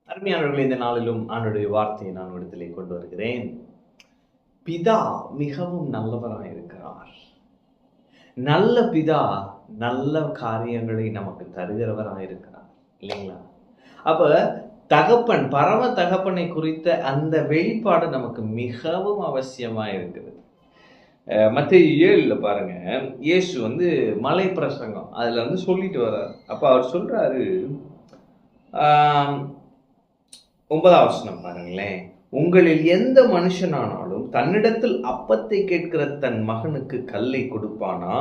அருமையானவர்கள், இந்த நாளிலும் ஆண்டுடைய வார்த்தையை நான் இடத்திலே கொண்டு வருகிறேன். பிதா மிகவும் நல்லவராக இருக்கிறார். நல்ல பிதா நல்ல காரியங்களை நமக்கு தருகிறவராக இருக்கிறார், இல்லைங்களா? அப்ப தகப்பன், பரம தகப்பனை குறித்த அந்த வெளிப்பாடு நமக்கு மிகவும் அவசியமா இருக்குது. மத்தேயு 7 பாருங்க, இயேசு மலை பிரசங்கம் அதுல சொல்லிட்டு வர்றாரு. அப்ப அவர் சொல்றாரு, 9ஆம் வசனம் பாருங்களேன். உங்களில் எந்த மனுஷனானாலும் தன்னிடத்தில் அப்பத்தை கேட்கிற தன் மகனுக்கு கல்லை கொடுப்பானா?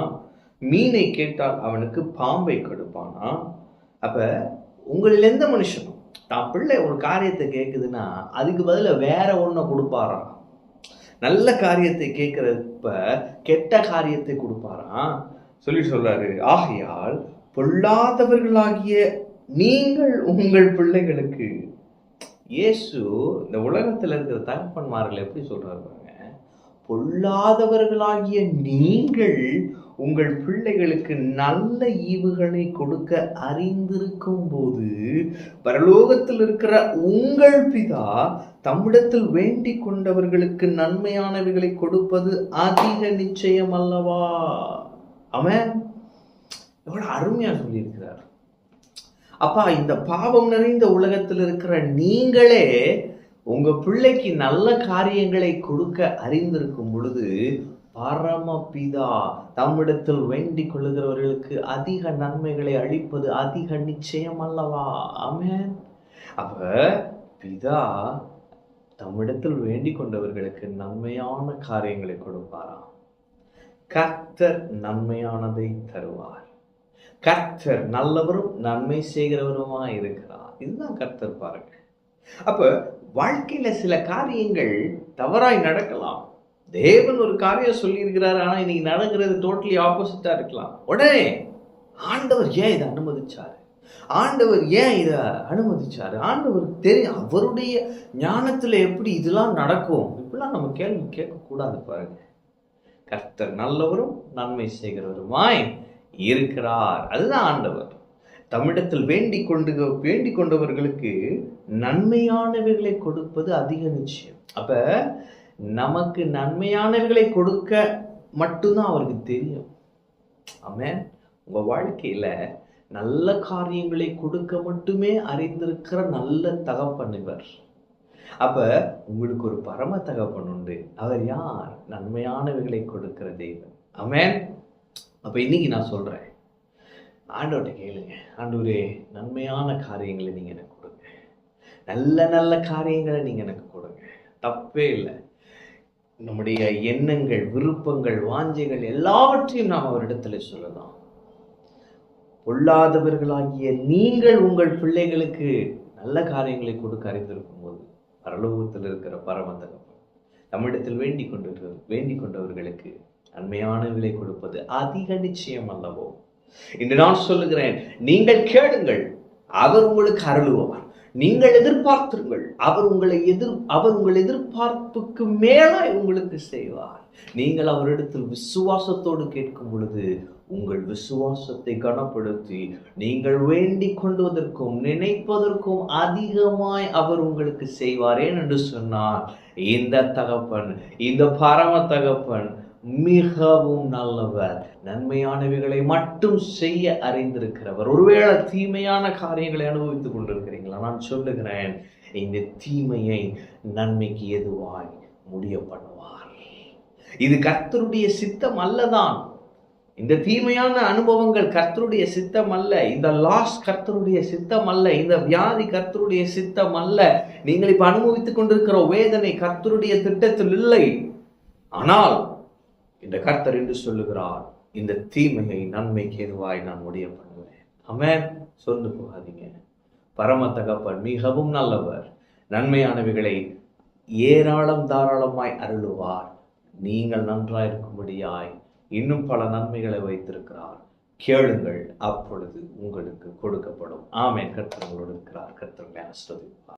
மீனை கேட்டால் அவனுக்கு பாம்பை கொடுப்பானா? அப்ப உங்களில் எந்த மனுஷனும் தான் பிள்ளை ஒரு காரியத்தை கேட்குதுன்னா அதுக்கு பதில வேற ஒன்றை கொடுப்பாராம். நல்ல காரியத்தை கேட்கிறப்ப கெட்ட காரியத்தை கொடுப்பாராம் சொல்லிட்டு சொல்றாரு. ஆகையால் பொல்லாதவர்களாகிய நீங்கள் உங்கள் பிள்ளைகளுக்கு, இயேசு இந்த உலகத்தில் இருக்கிற தகப்பன்மார்கள் எப்படி சொல்றாரு பாருங்க, பொல்லாதவர்களாகிய நீங்கள் உங்கள் பிள்ளைகளுக்கு நல்ல ஈவுகளை கொடுக்க அறிந்திருக்கும் போது பரலோகத்தில் இருக்கிற உங்கள் பிதா தம்மிடத்தில் வேண்டிக் கொண்டவர்களுக்கு நன்மையானவைகளை கொடுப்பது அதிக நிச்சயம் அல்லவா? ஆமென். எவ்வளவு அருமையா சொல்லியிருக்கிறார். அப்பா, இந்த பாவம் நிறைந்த உலகத்தில் இருக்கிற நீங்களே உங்க பிள்ளைக்கு நல்ல காரியங்களை கொடுக்க அறிந்திருக்கும் பொழுது பரமபிதா தம்மிடத்தில் வேண்டிக் கொள்ளுகிறவர்களுக்கு அதிக நன்மைகளை அளிப்பது அதிக நிச்சயம் அல்லவா? ஆமென். அப்ப பிதா தம்மிடத்தில் வேண்டிக் கொண்டவர்களுக்கு நன்மையான காரியங்களை கொடுப்பாராம். கர்த்தர் நன்மையானதை தருவார். கர்த்தர் நல்லவரும் நன்மை செய்கிறவருமா இருக்கிறார். இதுதான் கர்த்தர் பாருங்க. அப்ப வாழ்க்கையில சில காரியங்கள் தவறாய் நடக்கலாம். தேவன் ஒரு காரியம் சொல்லி இருக்கிறாரு, ஆனா இன்னைக்கு நடக்கிறது டோட்டலி ஆப்போசிட்டா இருக்கலாம். உடனே ஆண்டவர் ஏன் இதை அனுமதிச்சாரு, ஆண்டவர் ஏன் இதை அனுமதிச்சாரு, ஆண்டவருக்கு தெரியும், அவருடைய ஞானத்துல எப்படி இதெல்லாம் நடக்கும், இப்படிலாம் நம்ம கேள்வி கேட்கக்கூடாது பாருங்க. கர்த்தர் நல்லவரும் நன்மை செய்கிறவருமாய் இருக்கிறார். அதுதான் ஆண்டவர். தம்மிடத்தில் வேண்டிக் கொண்டவர்களுக்கு நன்மையானவைகளை கொடுப்பது அதிக நிச்சயம். அப்ப நமக்கு நன்மையானவைகளை கொடுக்க மட்டும்தான் அவருக்கு தெரியும். ஆமென். உங்க வாழ்க்கையில நல்ல காரியங்களை கொடுக்க மட்டுமே அறிந்திருக்கிற நல்ல தகப்பன் இவர். அப்ப உங்களுக்கு ஒரு பரம தகப்பன் உண்டு. அவர் யார்? நன்மையானவைகளை கொடுக்கிற தெய்வம். ஆமென். அப்ப இன்னைக்கு நான் சொல்றேன், ஆண்டவர்கிட்ட கேளுங்க, ஆண்டவரே நன்மையான காரியங்களை நீங்க எனக்கு கொடுங்க, நல்ல நல்ல காரியங்களை நீங்க எனக்கு கொடுங்க. தப்பே இல்லை. நம்முடைய எண்ணங்கள், விருப்பங்கள், வாஞ்சைகள் எல்லாவற்றையும் நாம் அவரிடத்துல சொல்லலாம். பொல்லாதவர்களாகிய நீங்கள் உங்கள் பிள்ளைகளுக்கு நல்ல காரியங்களை கொடுக்க அறிந்திருக்கும் போது பரலோகத்தில் இருக்கிற பரம தகப்பன் நம்மிடத்தில் வேண்டிக் கொண்டவர்களுக்கு நன்மையானவைகளை கொடுப்பது அதிக நிச்சயம் அல்லவோ? இன்று நான் சொல்லுகிறேன், நீங்கள் கேளுங்கள், அவர் உங்களுக்கு அருளுவார். நீங்கள் எதிர்பார்த்திருங்கள், அவர் உங்கள் எதிர்பார்ப்புக்கு மேலாய் உங்களுக்கு செய்வார். நீங்கள் அவரிடத்தில் விசுவாசத்தோடு கேட்கும் பொழுது உங்கள் விசுவாசத்தை கனப்படுத்தி நீங்கள் வேண்டிக் கொண்டுவதற்கும் நினைப்பதற்கும் அதிகமாய் அவர் உங்களுக்கு செய்வார். ஏனென்று சொன்னார், இந்த தகப்பன், இந்த பரம தகப்பன் மிகவும் நல்லவர், நன்மையானவைகளை மட்டும் செய்ய அறிந்திருக்கிறவர். ஒருவேளை தீமையான காரியங்களை அனுபவித்துக் கொண்டிருக்கிறீங்களா? நான் சொல்லுகிறேன், இந்த தீமையை நன்மைக்கு எதுவாய் முடிய பண்ணுவார். இது கர்த்தருடைய சித்தம் அல்லதான். இந்த தீமையான அனுபவங்கள் கர்த்தருடைய சித்தம் அல்ல. இந்த லாஸ் கர்த்தருடைய சித்தம் அல்ல. இந்த வியாதி கர்த்தருடைய சித்தம் அல்ல. நீங்கள் இப்ப அனுபவித்துக் கொண்டிருக்கிற வேதனை கர்த்தருடைய திட்டத்தில் இல்லை. ஆனால் இந்த கர்த்தர் என்று சொல்லுகிறார், இந்த தீமையை நன்மைக்கு எதுவாய் நான் முடிய பண்ணுவேன். ஆமென். சொந்து போகாதீங்க. பரம தகப்பன் மிகவும் நல்லவர், நன்மையானவைகளை ஏராளம் தாராளமாய் அருளுவார். நீங்கள் நன்றாயிருக்கும்படியாய் இன்னும் பல நன்மைகளை வைத்திருக்கிறார். கேளுங்கள், அப்பொழுது உங்களுக்கு கொடுக்கப்படும். ஆமென். கர்த்தர் உங்களோடு இருக்கிறார். கர்த்தர் ஆசீர்வதிப்பார்.